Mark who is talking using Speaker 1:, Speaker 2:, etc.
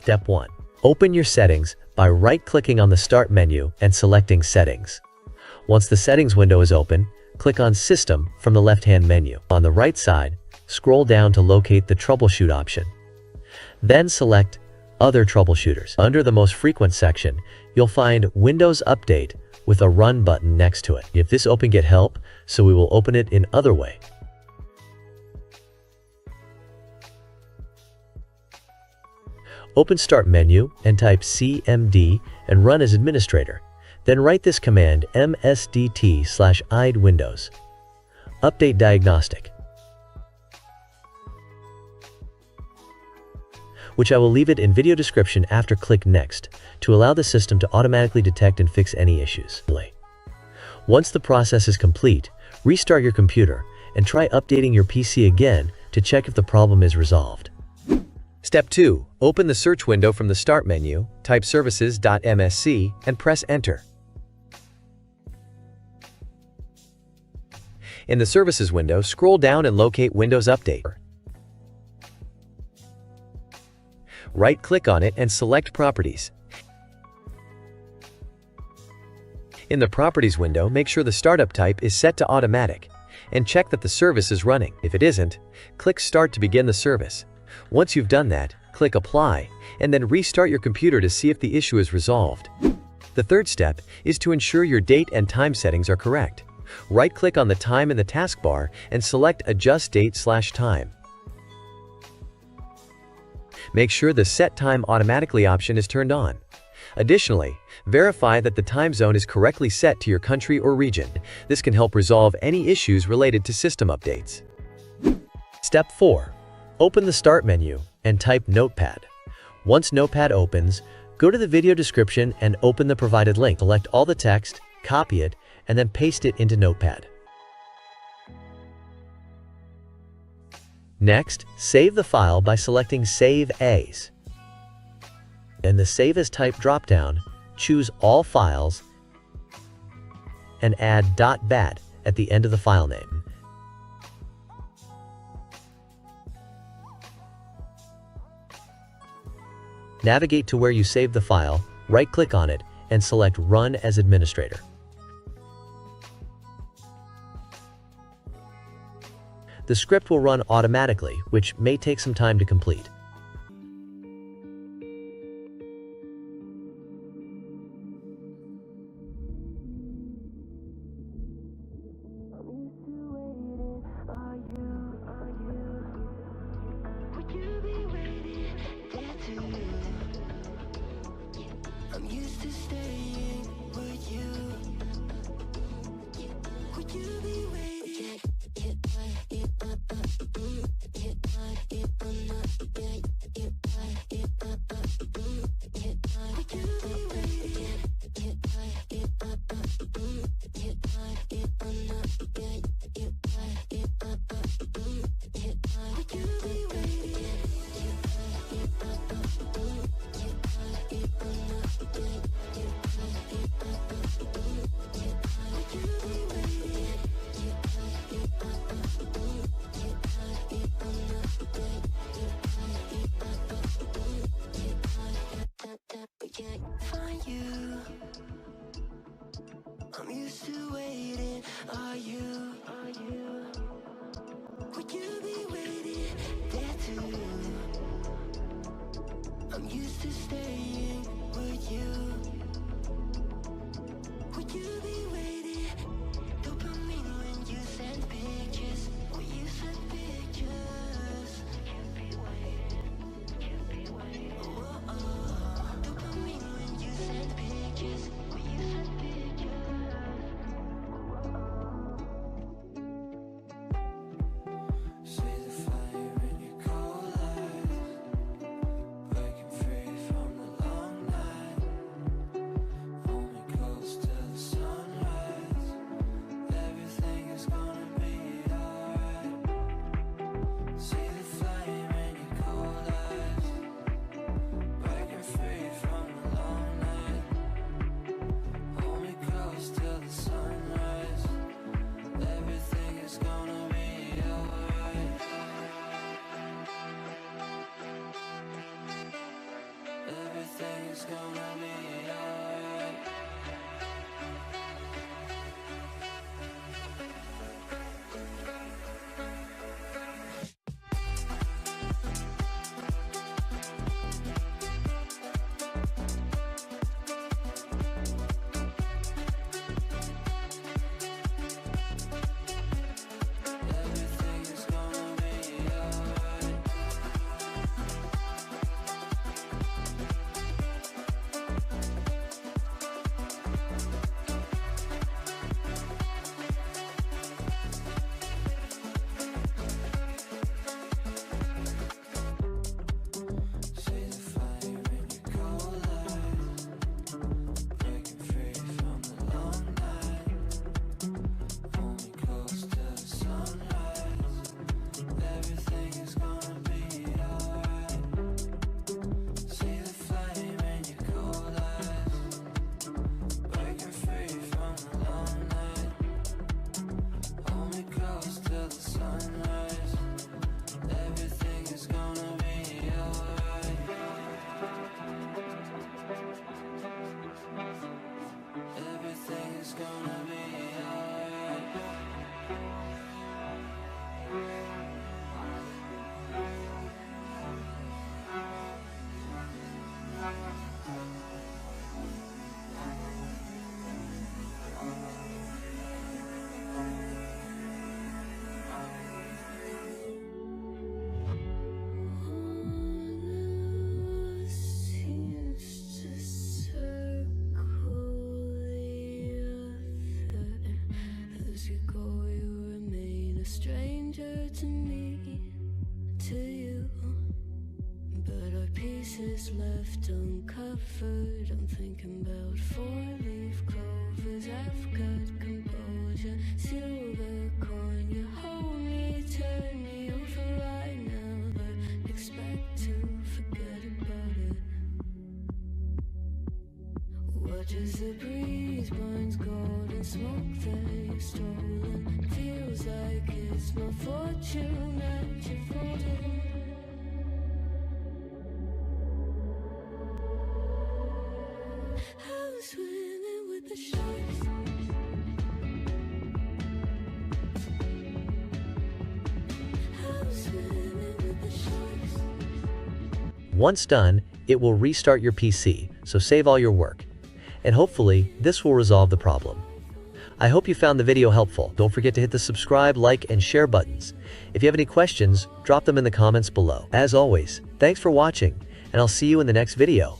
Speaker 1: Step 1. Open your settings by right-clicking on the Start menu and selecting Settings. Once the Settings window is open, click on System from the left-hand menu. On the right side, scroll down to locate the Troubleshoot option. Then select Other Troubleshooters. Under the Most Frequent section, you'll find Windows Update with a Run button next to it. If this open, get help, so we will open it in other way. Open Start menu and type CMD and run as administrator. Then write this command msdt/id windows update diagnostic, which I will leave it in video description after. Click Next to allow the system to automatically detect and fix any issues. Once the process is complete, restart your computer and try updating your PC again to check if the problem is resolved. Step 2. Open the search window from the Start menu, type services.msc and press Enter. In the Services window, scroll down and locate Windows Update. Right-click on it and select Properties. In the Properties window, make sure the startup type is set to Automatic and check that the service is running. If it isn't, click Start to begin the service. Once you've done that, click Apply and then restart your computer to see if the issue is resolved. The third step is to ensure your date and time settings are correct. Right-click on the time in the taskbar and select Adjust Date/Time. Make sure the Set Time Automatically option is turned on. Additionally, verify that the time zone is correctly set to your country or region. This can help resolve any issues related to system updates. Step 4. Open the Start menu and type Notepad. Once Notepad opens, go to the video description and open the provided link. Select all the text, copy it, and then paste it into Notepad. Next, save the file by selecting Save As. In the Save As Type dropdown, choose All Files and add .bat at the end of the file name. Navigate to where you saved the file, right-click on it, and select Run as Administrator. The script will run automatically, which may take some time to complete.
Speaker 2: Find you. I'm used to waiting. Are you? Would you be waiting there too? I'm used to staying. Would you? Would you be waiting? Dopamine when you send pictures. When you send pictures. Can't be waiting. Dopamine when you send pictures. When you send pictures. See the fire in your cold eyes, breaking free from the long night. Hold me close till the sunrise. Stranger to me, to you, but our pieces left uncovered. I'm thinking about four-leaf clovers. I've got composure, silver coin. You hold me, turn me over right now, but expect to forget about it. Watch as the breeze burns gold and smoke that you've stolen. Feels like it's my fortune that you've holding. I was swimming with the sharks. I was swimming with the sharks.
Speaker 1: Once done, it will restart your PC, so save all your work. And hopefully, this will resolve the problem. I hope you found the video helpful. Don't forget to hit the subscribe, like, and share buttons. If you have any questions, drop them in the comments below. As always, thanks for watching, and I'll see you in the next video.